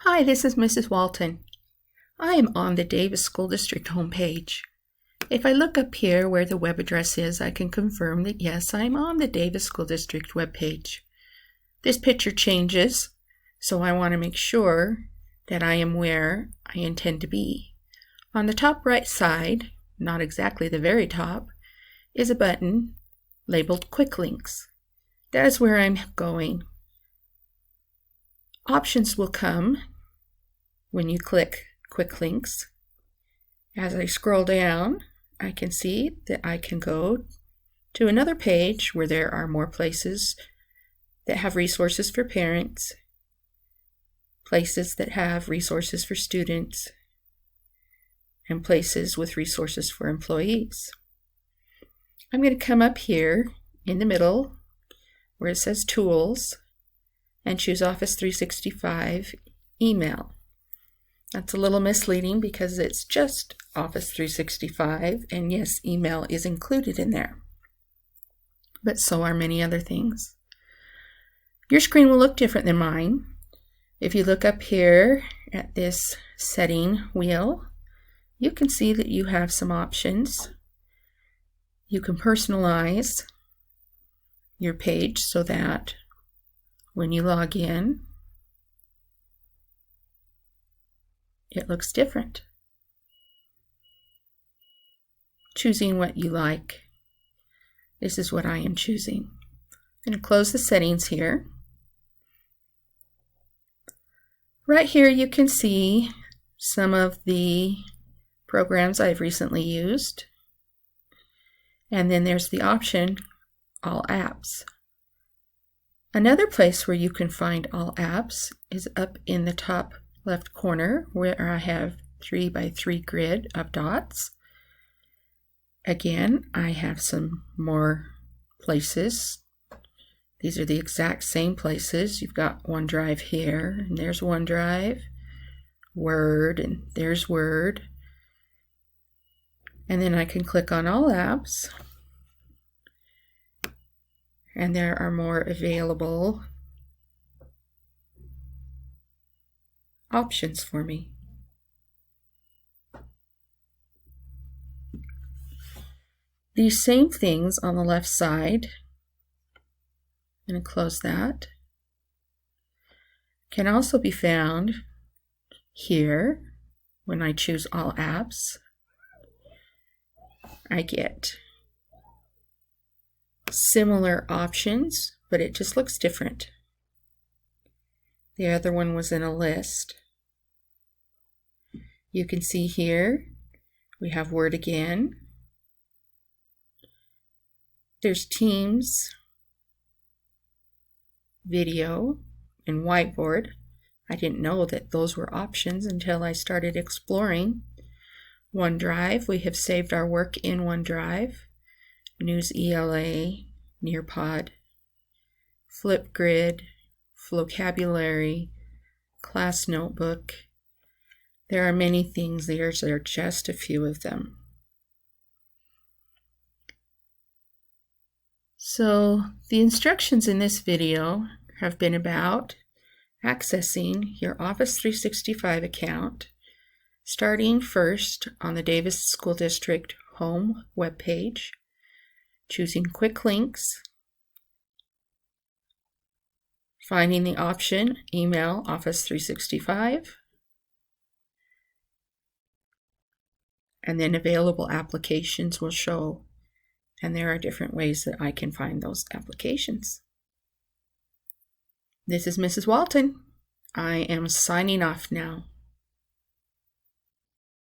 Hi, this is Mrs. Walton. I am on the Davis School District homepage. If I look up here where the web address is, I can confirm that yes, I am on the Davis School District webpage. This picture changes, so I want to make sure that I am where I intend to be. On the top right side, not exactly the very top, is a button labeled Quick Links. That is where I'm going. Options will come when you click Quick Links. As I scroll down, I can see that I can go to another page where there are more places that have resources for parents, places that have resources for students, and places with resources for employees. I'm going to come up here in the middle where it says Tools and choose Office 365 Email. That's a little misleading because it's just Office 365, and yes, email is included in there, but so are many other things. Your screen will look different than mine. If you look up here at this setting wheel, you can see that you have some options. You can personalize your page so that when you log in, it looks different. Choosing what you like. This is what I am choosing. I'm going to close the settings here. Right here you can see some of the programs I've recently used. And then there's the option All Apps. Another place where you can find all apps is up in the top left corner where I have 3x3 grid of dots. Again, I have some more places. These are the exact same places. You've got OneDrive here, and there's OneDrive, Word, and there's Word. And then I can click on All Apps, and there are more available options for me. These same things on the left side, I'm going to close that, can also be found here. When I choose All Apps, I get similar options, but it just looks different. The other one was in a list. You can see here we have Word again. There's Teams, Video, and Whiteboard. I didn't know that those were options until I started exploring. OneDrive, we have saved our work in OneDrive. News ELA, Nearpod, Flipgrid, Vocabulary, Class Notebook. There are many things. These are just a few of them. So the instructions in this video have been about accessing your Office 365 account, starting first on the Davis School District home webpage, choosing Quick Links, finding the option Email Office 365, and then available applications will show, and there are different ways that I can find those applications. This is Mrs. Walton. I am signing off now.